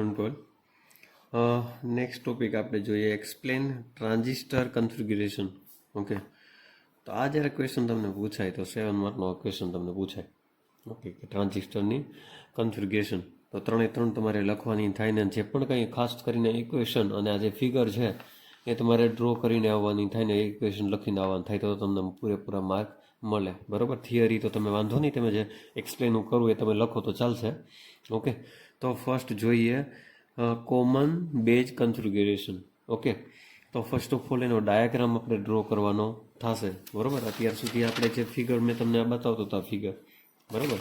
Control. Next topic આપણે જોઈએ explain transistor configuration. Okay, તો આ જ્યારે ક્વેશ્ચન તમને પૂછાય તો 7 માર્કનો ક્વેશ્ચન તમને પૂછાય. ઓકે, કે ટ્રાન્ઝિસ્ટરની કન્ફિગ્યુરેશન તો 3 તમારે લખવાની થાય ને જે પણ કંઈ ખાસ કરીને ઇક્વેશન અને આ જે ફિગર છે એ તમારે ડ્રો કરીને આવવાની થાય ને ઇક્વેશન લખીને આવવાનું થાય તો તમને પૂરેપૂરા માર્ક મળે. બરાબર, થિયરી તો તમે વાંધો નહીં, તમે જે એક્સપ્લેન કરવું એ તમે લખો તો ચાલશે. ઓકે, તો ફર્સ્ટ જોઈએ કોમન બેઝ કન્ફિગ્યુરેશન. ઓકે, તો ફર્સ્ટ ઓફ ઓલ એનો ડાયાગ્રામ આપણે ડ્રો કરવાનો થશે. બરાબર, અત્યાર સુધી આપણે જે ફિગર મેં તમને બતાવતો હતો ફિગર, બરાબર,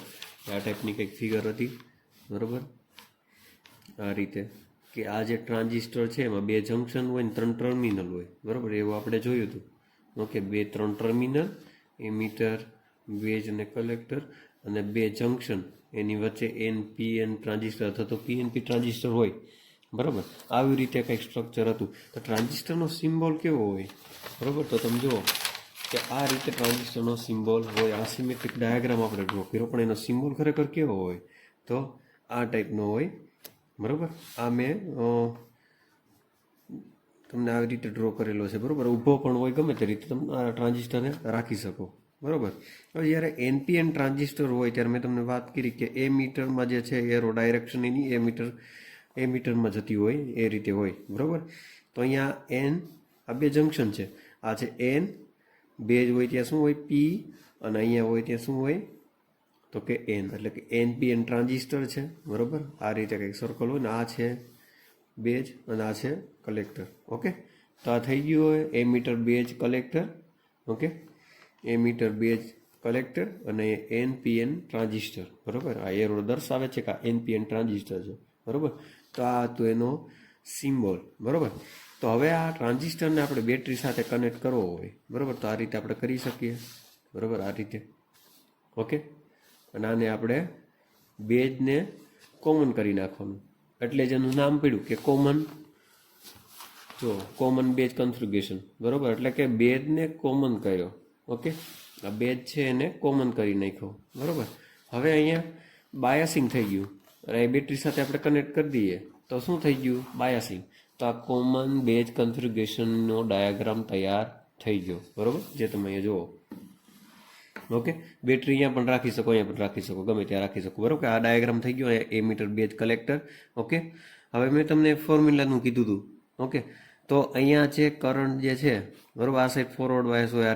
આ ટાઈપની કંઈક ફિગર હતી. બરાબર, આ રીતે કે આ જે ટ્રાન્ઝિસ્ટર છે એમાં 2 જંક્શન હોય ને 3 ટર્મિનલ હોય. બરાબર, એવું આપણે જોયું હતું. ઓકે, 3 ટર્મિનલ, એમીટર, બેઝ અને કલેક્ટર, અને 2 જંક્શન, એની વચ્ચે NPN ટ્રાન્ઝિસ્ટર અથવા તો PNP ટ્રાન્ઝિસ્ટર હોય. બરાબર, આવી રીતે કંઈક સ્ટ્રક્ચર હતું. તો ટ્રાન્ઝિસ્ટરનો સિમ્બોલ કેવો હોય? બરાબર, તો તમે જુઓ કે આ રીતે ટ્રાન્ઝિસ્ટરનો સિમ્બોલ હોય. આ સિમેટ્રિક ડાયાગ્રામ આપણે ડ્રો કર્યો, પણ એનો સિમ્બોલ ખરેખર કેવો હોય? તો આ ટાઈપનો હોય. બરાબર, આ મેં તમને આવી રીતે ડ્રો કરેલો છે. બરાબર, ઊભો પણ હોય, ગમે તે રીતે તમે આ ટ્રાન્ઝિસ્ટરને રાખી શકો. બરાબર, હવે જ્યારે NPN ટ્રાન્ઝિસ્ટર હોય ત્યારે મેં તમને વાત કરી કે એ મીટરમાં જે છે એરો ડાયરેક્શન એની એ મીટરમાં જતી હોય એ રીતે હોય. બરાબર, તો અહીંયા N, આ 2 જંક્શન છે, આ છે N, બેઝ હોય ત્યાં શું હોય? P, અને અહીંયા હોય ત્યાં શું હોય? તો કે N, એટલે કે NPN ટ્રાન્ઝિસ્ટર છે. બરાબર, આ રીતે કંઈક સર્કલ હોય ને આ છે બેઝ અને આ છે કલેક્ટર. ઓકે, તો આ થઈ ગયું હોય emitter, base, collector. Okay, emitter, base, collector અને NPN ટ્રાન્ઝિસ્ટર. બરાબર, આ એરો દર્શાવે છે કે આ NPN ટ્રાન્ઝિસ્ટર છે. બરાબર, તો આ હતું એનો સિમ્બોલ. બરાબર, તો હવે આ ટ્રાન્ઝિસ્ટરને આપણે બેટરી સાથે કનેક્ટ કરવો હોય. બરાબર, તો આ રીતે આપણે કરી શકીએ. બરાબર, આ રીતે. ઓકે, અને આને આપણે બેઝને કોમન કરી નાખવાનું, એટલે જ એનું નામ પડ્યું કે કોમન. જો કોમન બેઝ કન્ફિગ્યુરેશન. બરાબર, એટલે કે બેઝને કોમન કર્યો. ઓકે, આ બેઝ છે એને કોમન કરી નાખ્યો. બરાબર, હવે અહીંયા બાયસિંગ થઈ ગયું અને એ બેટરી સાથે આપણે કનેક્ટ કરી દઈએ તો શું થઈ ગયું? બાયસિંગ. તો આ કોમન બેઝ કન્ફિગ્યુરેશનનો ડાયાગ્રામ તૈયાર થઈ ગયો. બરાબર, જે તમે અહીંયા જુઓ. ઓકે, બેટરી અહીંયા પણ રાખી શકો, અહીંયા પણ રાખી શકો, ગમે ત્યાં રાખી શકો. બરાબર, આ ડાયાગ્રામ થઈ ગયો. Ammeter, base, collector. ઓકે, હવે મેં તમને ફોર્મ્યુલાનું કીધું હતું. ઓકે, તો અહીંયા જે કરંટ જે છે, બરાબર, આ સાઈડ ફોરવર્ડ બાયસ હોય,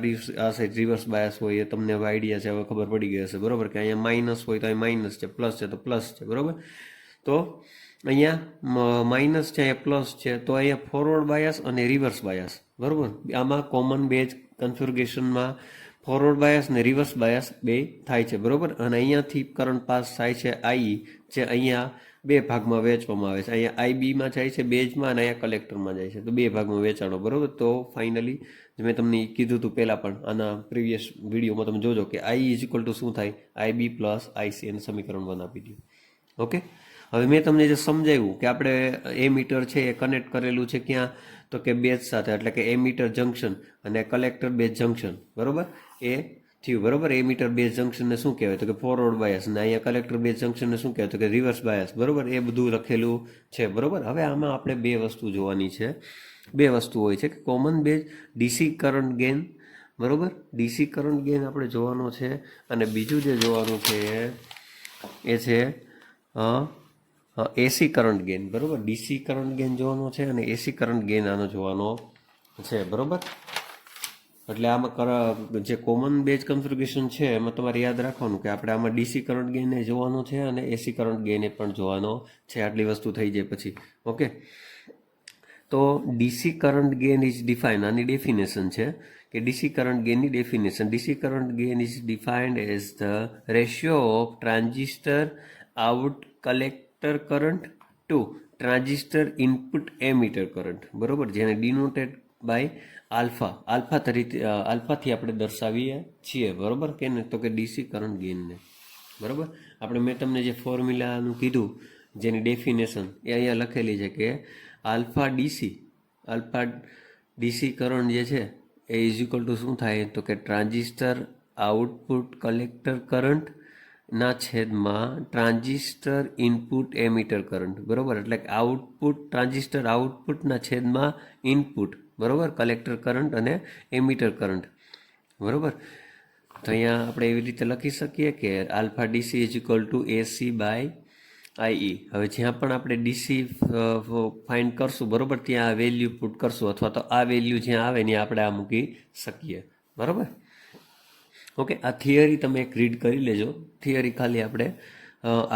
આ સાઈડ રિવર્સ બાયસ હોય, એ તમને હવે આઈડિયા છે, હવે ખબર પડી ગઈ હશે. બરાબર, કે અહીંયા માઇનસ હોય તો અહીં માઇનસ છે, પ્લસ છે તો પ્લસ છે. બરાબર, તો અહીંયા માઇનસ છે, અહીંયા પ્લસ છે, તો અહીંયા ફોરવર્ડ બાયસ અને રિવર્સ બાયસ. બરાબર, આમાં કોમન બેઝ કન્ફિગ્યુરેશનમાં ફોરવર્ડ બાયસ ને રિવર્સ બાયસ બે થાય છે. બરાબર, અને અહીંયાથી કરંટ પાસ થાય છે IE, જે અહીંયા 2 ભાગમાં વહેંચવામાં આવે છે. અહીંયા IBમાં જાય છે બેઝમાં, અને અહીંયા કલેક્ટરમાં જાય છે, તો 2 ભાગમાં વેચાણો. બરાબર, તો ફાઇનલી મેં તમને કીધું હતું પહેલાં પણ, આના પ્રીવિયસ વિડીયોમાં તમે જોજો કે I ઇઝ ઇક્વલ ટુ શું થાય? IB પ્લસ IC, એને સમીકરણ 1 આપી દઉં. ઓકે, હવે મેં તમને જે સમજાવ્યું કે આપણે એમીટર છે એ કનેક્ટ કરેલું છે ક્યાં? તો કે બેઝ સાથે, એટલે કે એમીટર જંક્શન અને કલેક્ટર બેઝ જંક્શન. બરાબર, એ થયું. બરાબર, એમીટર બેઝ જંક્શનને શું કહેવાય? તો કે ફોરવર્ડ બાયસ, અને અહીંયા કલેક્ટર બેઝ જંક્શનને શું કહેવાય? તો કે રિવર્સ બાયસ. બરાબર, એ બધું લખેલું છે. બરાબર, હવે આમાં આપણે 2 વસ્તુ જોવાની છે. 2 વસ્તુ હોય છે કે common base DC current gain. બરાબર, DC કરંટ ગેઇન આપણે જોવાનો છે, અને બીજું જે જોવાનું છે એ છે AC કરંટ ગેઇન. બરાબર, DC કરંટ ગેઇન જોવાનો છે અને AC કરંટ ગેઇન આનો જોવાનો છે. બરાબર, એટલે આમાં જે કોમન બેઝ કન્ફિગ્યુરેશન છે એમાં તમારે યાદ રાખવાનું કે આપણે આમાં DC કરંટ ગેઇન જોવાનો છે અને AC કરંટ ગેઇન પણ જોવાનો છે. આટલી વસ્તુ થઈ જાય પછી. ઓકે, તો DC current gain is define, આની ડેફિનેશન છે કે DC કરંટ ગેઇનની definition, DC current gain is defined as the ratio of transistor out collector current to transistor input emitter current. બરાબર, જેને ડિનોટેડ બાય આલ્ફાથી આપણે દર્શાવીએ છીએ. બરાબર, કે ને? તો કે DC કરંટ ગેઇનને. બરાબર, મેં તમને જે ફોર્મ્યુલાનું કીધું જેની ડેફિનેશન એ અહીંયા લખેલી છે કે આલ્ફા DC કરંટ જે છે એ ઇઝ ઇક્વલ ટુ શું થાય? તો કે ટ્રાન્ઝિસ્ટર આઉટપુટ કલેક્ટર કરંટ ના છેદમાં ટ્રાન્ઝિસ્ટર ઇનપુટ એમીટર કરંટ, બરોબર, એટલે કે આઉટપુટ ટ્રાન્ઝિસ્ટર આઉટપુટના છેદમાં ઇનપુટ, બરોબર, કલેક્ટર કરંટ અને એમીટર કરંટ, બરોબર. તો અહીંયા આપણે એવી રીતે લખી શકીએ કે alpha DC is equal to AC by I. હવે જ્યાં પણ આપણે ડીસી ફાઇન્ડ કરશું, બરોબર, ત્યાં આ વેલ્યુ પુટ કરશું, અથવા તો આ વેલ્યુ જ્યાં આવે ત્યાં આપણે આ મૂકી શકીએ, બરોબર. ઓકે, આ થિયરી તમે એક રીડ કરી લેજો. થિયરી ખાલી આપણે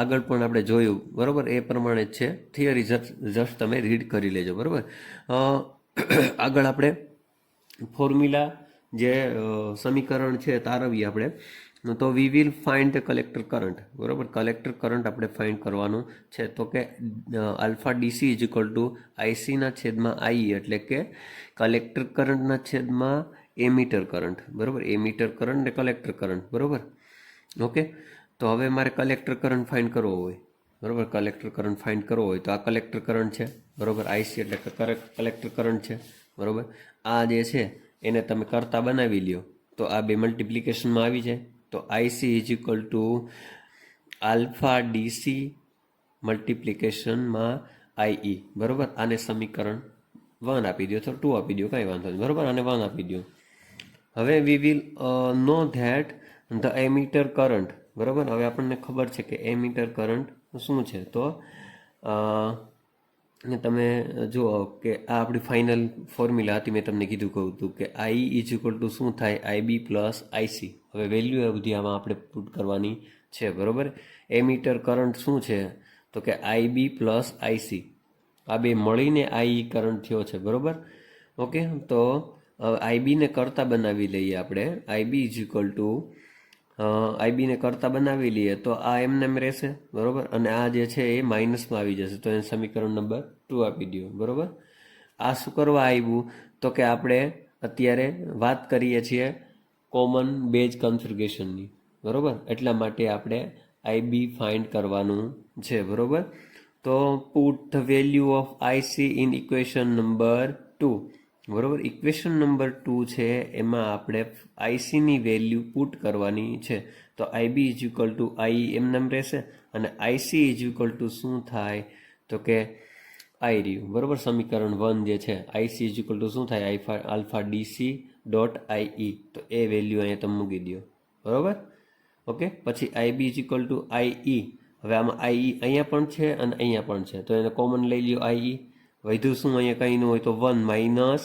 આગળ પણ આપણે જોયું, બરોબર, એ પ્રમાણે જ છે. થિયરી જસ્ટ તમે રીડ કરી લેજો, બરોબર. આગળ આપણે ફોર્મ્યુલા જે સમીકરણ છે તારવીએ આપણે. તો we will find the collector current, બરોબર. કલેક્ટર કરંટ આપણે ફાઇન્ડ કરવાનું છે. તો કે alpha DC is equal to આઈસીના છેદમાં આઈ, એટલે કે કલેક્ટર કરંટના છેદમાં એમીટર કરંટ, બરોબર. એમીટર કરંટ ને કલેક્ટર કરંટ, બરોબર. ઓકે, તો હવે મારે કલેક્ટર કરંટ ફાઇન્ડ કરવો હોય, બરોબર. કલેક્ટર કરંટ ફાઇન્ડ કરવો હોય તો આ કલેક્ટર કરંટ છે, બરોબર. આઈસી એટલે કે કલેક્ટર કરંટ છે, બરોબર. આ જે છે એને તમે કરતા બનાવી લ્યો તો આ બે મલ્ટિપ્લિકેશનમાં આવી જાય. તો IC is equal to alpha DC મલ્ટિપ્લિકેશનમાં આઈ, બરોબર. આને સમીકરણ 1 આપી દો, તો 2 આપી દો, કાંઈ વાંધો નહીં, બરોબર. આને 1 આપી દો. હવે we will know that the emitter current, બરોબર. હવે આપણને ખબર છે કે એમીટર કરંટ શું છે. તો તમે જુઓ કે આ આપણી ફાઇનલ ફોર્મ્યુલા હતી. મેં તમને કીધું કહું હતું કે આઈ ઇઝ ઇક્વલ ટુ શું થાય, આઈબી પ્લસ આઈસી. હવે વેલ્યુ એ બધી આમાં આપણે પુટ કરવાની છે, બરોબર. એમીટર કરંટ શું છે તો કે આઈબી પ્લસ આઈસી, આ બે મળીને આઈ કરંટ થયો છે, બરોબર. ઓકે, તો આઈબીને કરતા બનાવી લઈએ આપણે. આઈબી ઇઝ ઇક્વલ ટુ આઈબીને કરતા બનાવી લઈએ તો આ એમને એમ રહેશે, બરોબર. અને આ જે છે એ માઇનસમાં આવી જશે, તો એને સમીકરણ નંબર 2 આપી દો, બરોબર. આ શું કરવા આવ્યું તો કે આપણે અત્યારે વાત કરીએ છીએ કોમન બેઝ કન્ફિગરેશનની, બરોબર. એટલા માટે આપણે આઈબી ફાઇન્ડ કરવાનું છે, બરોબર. તો put the value of IC in equation number 2, બરોબર. ઇક્વેશન નંબર 2 છે એમાં આપણે આઈસીની વેલ્યુ પુટ કરવાની છે. તો આઈબી ઇઝ ઇક્વલ ટુ આઈ એમને રહેશે, અને આઈસી ઇઝ ઇક્વલ ટુ શું થાય તો કે આઈ રહ્યું, બરોબર. સમીકરણ 1 જે છે, આઈસી ઇઝ ઇક્વલ ટુ શું થાય, આલ્ફા ડીસી ડોટ આઈ. તો એ વેલ્યુ અહીંયા તમે મૂકી દો, બરોબર. ઓકે, પછી આઈબી ઇઝ ઇક્વલ ટુ આઈ. હવે આમાં આઈ અહીંયા પણ છે અને અહીંયા પણ છે, તો એને કોમન લઈ લ્યો આઈ. વધ્યું શું, અહીંયા કંઈ ન હોય તો 1 માઇનસ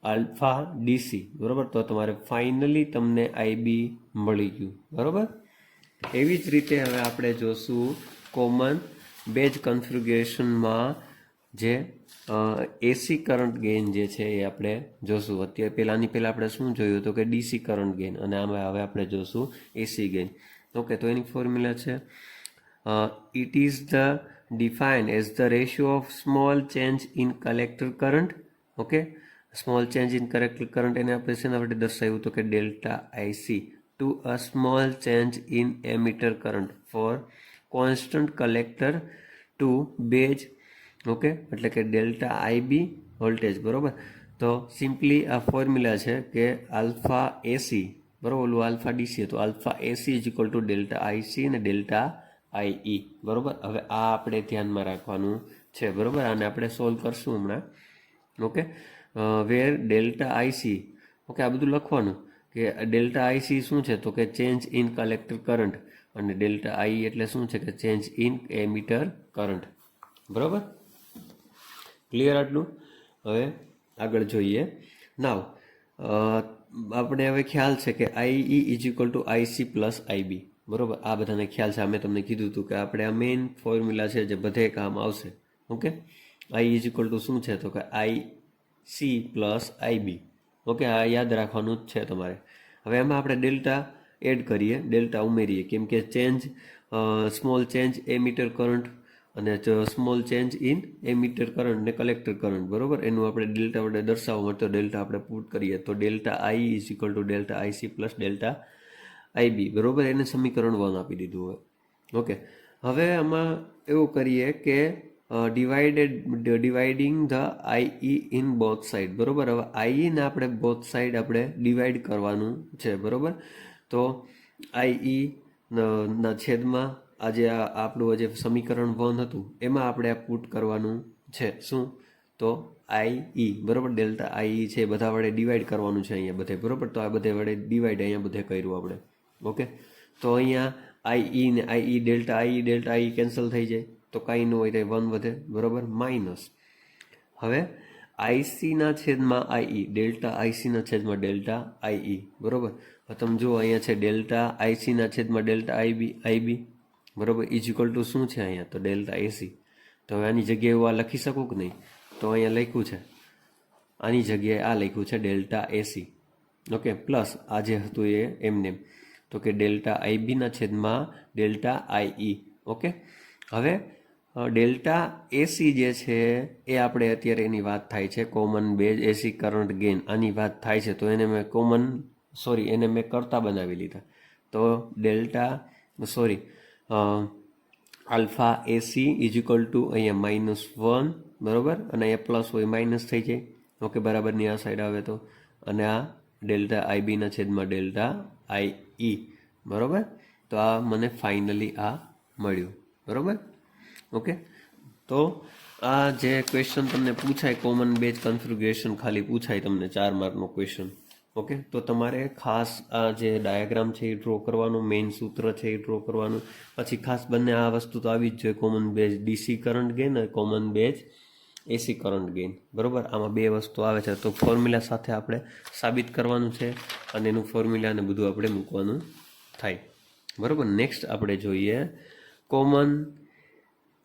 આલ્ફા ડીસી, બરોબર. તો તમારે ફાઇનલી તમને આઈબી મળી ગયું, બરોબર. એવી જ રીતે હવે આપણે જોશું કોમન બેઝ કન્ફિગરેશનમાં જે એસી કરંટ ગેઇન જે છે એ આપણે જોશું. અત્યારે પહેલાં આપણે શું જોયું હતું કે ડીસી કરંટ ગેઇન, અને આમાં હવે આપણે જોશું એસી ગેઇન. ઓકે, તો એની ફોર્મ્યુલા છે it is the defined as the ratio of small change in collector current. Okay, small change in collector current એને આપણે છે ને આપણે દર્શાવ્યું તો કે delta IC to a small change in emitter current for constant collector to base. Okay, એટલે કે ડેલ્ટા આઈબી વોલ્ટેજ, બરોબર. તો સિમ્પલી આ ફોર્મ્યુલા છે કે આલ્ફા એસી, બરોબર, ઓલું આલ્ફા ડીસી હતું, alpha AC is equal to delta IC અને ડેલ્ટા આઈ, બરોબર. હવે આ આપણે ધ્યાનમાં રાખવાનું છે, બરોબર. આને આપણે સોલ્વ કરશું હમણાં. ઓકે, વેર ડેલ્ટા આઈસી, ઓકે, આ બધું લખવાનું કે ડેલ્ટા આઈસી શું છે તો કે ચેન્જ ઇન કલેક્ટર કરંટ, અને ડેલ્ટા આઈ એટલે શું છે કે ચેન્જ ઇન એમીટર કરંટ, બરોબર. ક્લિયર આટલું? હવે આગળ જોઈએ. નાવ આપણે હવે ખ્યાલ છે કે આઈ is equal two IC plus IB, બરોબર. આ બધાને ખ્યાલ છે. મેં તમને કીધું હતું કે આપણે આ મેઇન ફોર્મ્યુલા છે જે બધે કામ આવશે. Okay, I is equal to શું છે તો કે I C plus IB. Okay, આ યાદ રાખવાનું જ છે તમારે. હવે એમાં આપણે ડેલ્ટા એડ કરીએ, ડેલ્ટા ઉમેરીએ, કેમ કે change small change emitter current અને small change in emitter current ને કલેક્ટર કરંટ, બરોબર. એનું આપણે ડેલ્ટા વડે દર્શાવવા માટે ડેલ્ટા આપણે પુટ કરીએ તો delta I is equal to delta IC plus delta IB, બરોબર. એને સમીકરણ 1 આપી દીધું હોય. ઓકે, હવે આમાં એવું કરીએ કે dividing the I in both side, બરોબર. હવે આઈને આપણે બોથ સાઈડ આપણે ડિવાઈડ કરવાનું છે, બરોબર. તો આઈ ના છેદમાં આજે આપણું જે સમીકરણ 1 હતું એમાં આપણે આ પુટ કરવાનું છે શું તો આઈ બરોબર ડેલ્ટા આઈ છે બધા વડે ડિવાઈડ કરવાનું છે અહીંયા બધે બરોબર તો આ બધે વડે ડિવાઈડ અહીંયા બધે કર્યું આપણે ઓકે તો અહીંયા આઈ ને આઈ ડેલ્ટા આઈ કેન્સલ થઈ જાય તો કાંઈ ન હોય તો 1 વધે બરોબર માઇનસ હવે આઈસીના છેદમાં આઈ ડેલ્ટા આઈસીના છેદમાં ડેલ્ટા આઈ બરોબર તમે જુઓ અહીંયા છે ડેલ્ટા આઈસીના છેદમાં ડેલ્ટા આઈબી બરોબર ઇઝિકલ ટુ શું છે અહીંયા તો ડેલ્ટા એસી તો હવે આની જગ્યાએ હું આ લખી શકું કે નહીં તો અહીંયા લખ્યું છે આની જગ્યાએ આ લખ્યું છે ડેલ્ટા એસી ઓકે પ્લસ આ જે હતું એ એમને તો કે ડેલ્ટા આઈબીના છેદમાં ડેલ્ટા આઈ ઓકે હવે ડેલ્ટા એસી જે છે એ આપણે અત્યારે એની વાત થાય છે common base AC current gain આની વાત થાય છે તો એને મેં એને મેં કરતા બનાવી લીધા તો ડેલ્ટા આલ્ફા એસી ઇઝિકલ ટુ અહીંયા -1 બરોબર અને અહીંયા પ્લસ હોય માઇનસ થઈ જાય ઓકે બરાબરની આ સાઈડ આવે તો અને આ ડેલ્ટા આઈબીના છેદમાં ડેલ્ટા આઈ બરોબર તો આ મને ફાઇનલી આ મળ્યું બરોબર ઓકે તો આ જે ક્વેશ્ચન તમને પૂછાય કોમન બેઝ કન્ફિગ્યુરેશન ખાલી પૂછાય તમને 4 માર્કનો ક્વેશ્ચન ઓકે તો તમારે ખાસ આ જે ડાયાગ્રામ છે એ ડ્રો કરવાનું મેઇન સૂત્ર છે એ ડ્રો કરવાનું પછી ખાસ બંને આ વસ્તુ તો આવી જ જોઈએ common base DC current gain અને common base AC current gain બરોબર આમાં બે વસ્તુ આવે છે તો ફોર્મ્યુલા સાથે આપણે સાબિત કરવાનું છે અને એનું ફોર્મ્યુલા ને બધું આપણે મૂકવાનું થાય બરોબર નેક્સ્ટ આપણે જોઈએ કોમન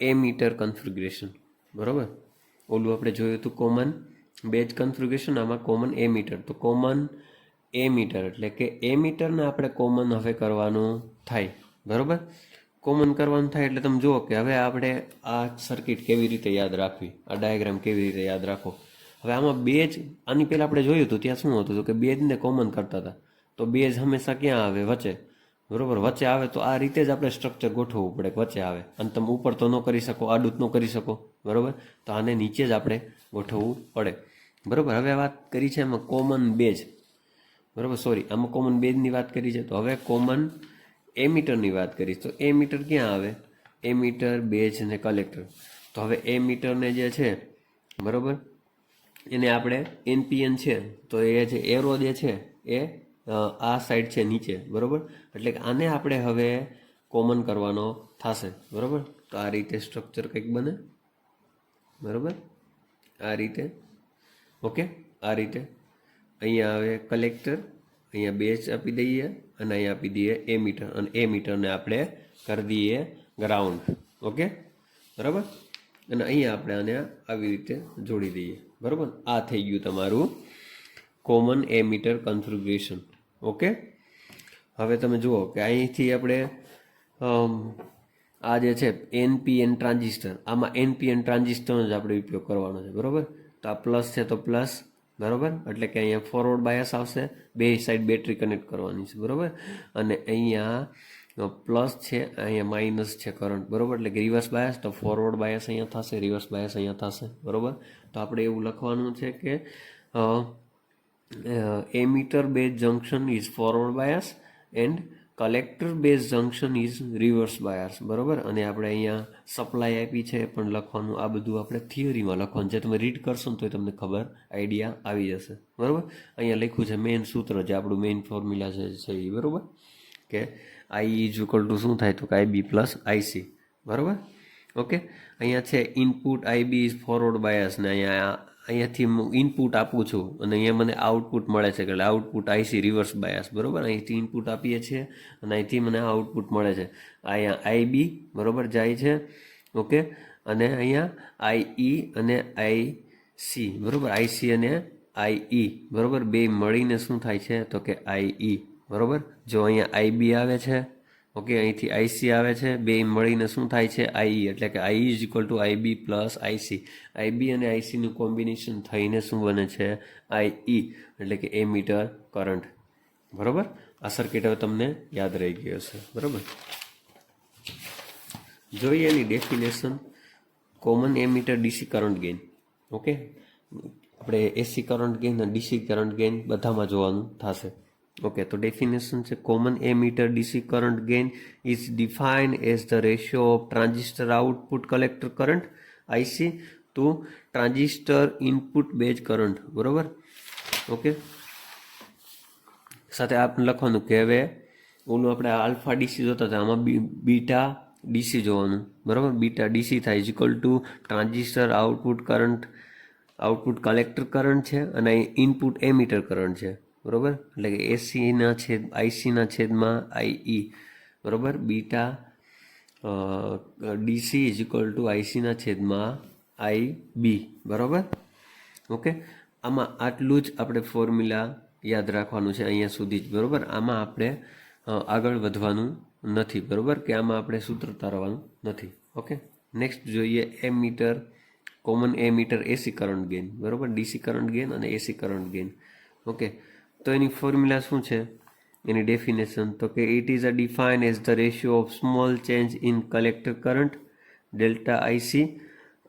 એમીટર કન્ફિગ્યુરેશન બરોબર ઓલું આપણે જોયું હતું કોમન બેઝ કન્ફિગ્યુરેશન આમાં કોમન એમીટર તો કોમન એમીટર એટલે કે એમીટરને આપણે કોમન હવે કરવાનું થાય બરોબર કોમન કરવાનું થાય એટલે તમે જુઓ કે હવે આપણે આ સર્કિટ કેવી રીતે યાદ રાખવી આ ડાયાગ્રામ કેવી રીતે યાદ રાખો હવે આમાં બેઝ આની પહેલાં આપણે જોયું હતું ત્યાં શું હતું કે બેઝને કોમન કરતા હતા તો બેઝ હંમેશા ક્યાં આવે વચ્ચે બરોબર વચ્ચે આવે તો આ રીતે જ આપણે સ્ટ્રક્ચર ગોઠવવું પડે વચ્ચે આવે અને તમે ઉપર તો ન કરી શકો આડું ન કરી શકો બરોબર તો આને નીચે જ આપણે ગોઠવવું પડે બરોબર હવે વાત કરી છે એમાં કોમન બેઝ બરોબર આમાં કોમન બેઝની વાત કરી છે તો હવે કોમન એમીટરની વાત કરીશ તો એમીટર ક્યાં આવે એમીટર બેઝ અને કલેક્ટર તો હવે એમીટરને જે છે બરોબર એને આપણે એનપીએન છે તો એ જે એરો જે છે એ આ સાઈડ છે નીચે બરોબર એટલે કે આને આપણે હવે કોમન કરવાનો થશે બરોબર તો આ રીતે સ્ટ્રક્ચર કંઈક બને બરોબર આ રીતે ઓકે આ રીતે અહીંયા આવે કલેક્ટર અહીંયા બેઝ આપી દઈએ અને અહીંયા આપી દઈએ એમીટર અને એમીટરને આપણે કરી દઈએ ગ્રાઉન્ડ ઓકે બરાબર અને અહીંયા આપણે આને આવી રીતે જોડી દઈએ બરાબર આ થઈ ગયું તમારું કોમન એમીટર કન્ફિગ્યુરેશન ઓકે હવે તમે જુઓ કે અહીંથી આપણે આ જે છે એનપીએન ટ્રાન્ઝિસ્ટર આમાં એનપીએન ટ્રાન્ઝિસ્ટરનો જ આપણે ઉપયોગ કરવાનો છે બરાબર તો આ પ્લસ છે તો પ્લસ બરાબર એટલે કે અહીંયા ફોરવર્ડ બાયસ આવશે બે સાઈડ બેટરી કનેક્ટ કરવાની છે બરાબર અને અહીંયા પ્લસ છે અહીંયા માઇનસ છે કરંટ બરાબર એટલે કે રિવર્સ બાયસ તો ફોરવર્ડ બાયસ અહીંયા થશે રિવર્સ બાયસ અહીંયા થશે બરાબર તો આપણે એવું લખવાનું છે કે emitter base junction is forward bias and collector base junction is reverse bias બરાબર અને આપણે અહીંયા સપ્લાય આપી છે પણ લખવાનું આ બધું આપણે થિયરીમાં લખવાનું છે તમે રીડ કરશો ને તો તમને ખબર આઈડિયા આવી જશે બરાબર અહીંયા લખ્યું છે મેઇન સૂત્ર જે આપણું મેઇન ફોર્મ્યુલા છે એ બરાબર કે આઈ ઇઝ ઇક્વલ ટુ શું થાય તો કે આઈબી પ્લસ આઈસી બરાબર ઓકે અહીંયા છે input IB is forward bias ને અહીંયાથી હું ઇનપુટ આપું છું અને અહીંયા મને આઉટપુટ મળે છે એટલે આઉટપુટ આઈસી રિવર્સ બાયસ બરાબર અહીંથી ઇનપુટ આપીએ છીએ અને અહીંથી મને આઉટપુટ મળે છે અહીંયા આઈબી બરાબર જાય છે ઓકે અને અહીંયા આઈ અને આઈસી બરાબર આઈસી અને આઈ બરાબર બે મળીને શું થાય છે તો કે આઈ બરાબર જો અહીંયા આઈબી આવે છે ઓકે અહીંથી આઈસી આવે છે બે મળીને શું થાય છે આઈ એટલે કે આઈ is equal two IB plus IC IB અને આઈસીનું કોમ્બિનેશન થઈને શું બને છે આઈ એટલે કે એમીટર કરંટ બરાબર આ સર્કિટ હવે તમને યાદ રહી ગયો હશે બરાબર જોઈએ એની definition common emitter DC current gain okay આપણે એસી કરંટ ગેઇન અને ડીસી કરંટ ગેઇન બધામાં જોવાનું થશે ઓકે, તો ડેફિનેશન છે common emitter DC current gain is defined as the ratio of transistor output collector current IC to transistor input base current, બરોબર. Okay, સાથે આપણે લખવાનું કે હવે ઓલું આપણે આલ્ફા ડીસી જોતા હતા, આમાં બીટા ડીસી જોવાનું, બરાબર. બીટા ડીસી થાય is equal two transistor output current, output collector current છે અને ઇનપુટ એમીટર કરંટ છે, બરાબર. એટલે કે એસીના છેદ આઈસીના છેદમાં આઈ, બરાબર. Beta DC is equal to આઈસીના છેદમાં આઈ બી, બરાબર. ઓકે, આમાં આટલું જ આપણે ફોર્મ્યુલા યાદ રાખવાનું છે અહીંયા સુધી જ, બરાબર. આમાં આપણે આગળ વધવાનું નથી, બરાબર, કે આમાં આપણે સૂત્ર તારવાનું નથી. ઓકે, નેક્સ્ટ જોઈએ emitter, common emitter AC current gain, બરાબર. ડીસી કરંટ ગેઇન અને એસી કરંટ ગેઇન. ઓકે, તો એની ફોર્મ્યુલા શું છે, એની ડેફિનેશન તો કે it is a define as the ratio of small change in collector current delta IC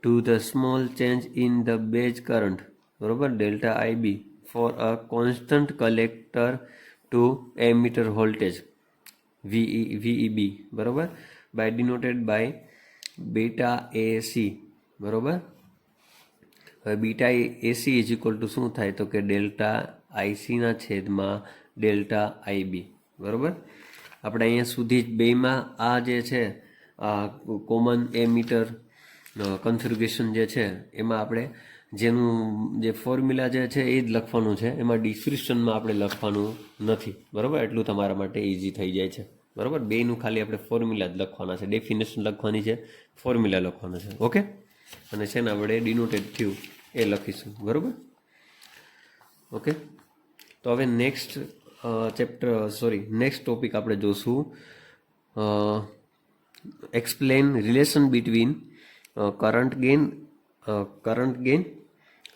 to the small change in the base current, બરાબર, delta IB for a constant collector to emitter voltage VEB, બરાબર, by denoted by beta AC, બરાબર. હવે beta AC is equal to શું થાય તો કે delta આઈસીના છેદમાં delta IB, બરાબર. આપણે અહીંયા સુધી જ બેમાં આ જે છે આ કોમન એમીટર કન્ફિગ્યુરેશન જે છે એમાં આપણે જેનું જે ફોર્મ્યુલા જે છે એ જ લખવાનું છે, એમાં ડિસ્ક્રિપ્શનમાં આપણે લખવાનું નથી, બરાબર. એટલું તમારા માટે ઇઝી થઈ જાય છે, બરાબર. બેનું ખાલી આપણે ફોર્મ્યુલા જ લખવાના છે, ડેફિનેશન લખવાની છે, ફોર્મ્યુલા લખવાના છે. ઓકે, અને શેના વડે ડિનોટેડ થયું એ લખીશું, બરાબર. ઓકે, તો હવે નેક્સ્ટ નેક્સ્ટ ટોપિક આપણે જોશું explain relation between current gain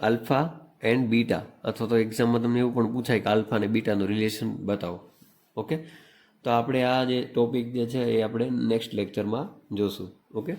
alpha and beta, અથવા તો એક્ઝામમાં તમને એવું પણ પૂછાય કે આલ્ફા અને બીટાનું રિલેશન બતાવો. ઓકે, તો આપણે આ જે ટોપિક જે છે એ આપણે નેક્સ્ટ લેક્ચરમાં જોશું. ઓકે.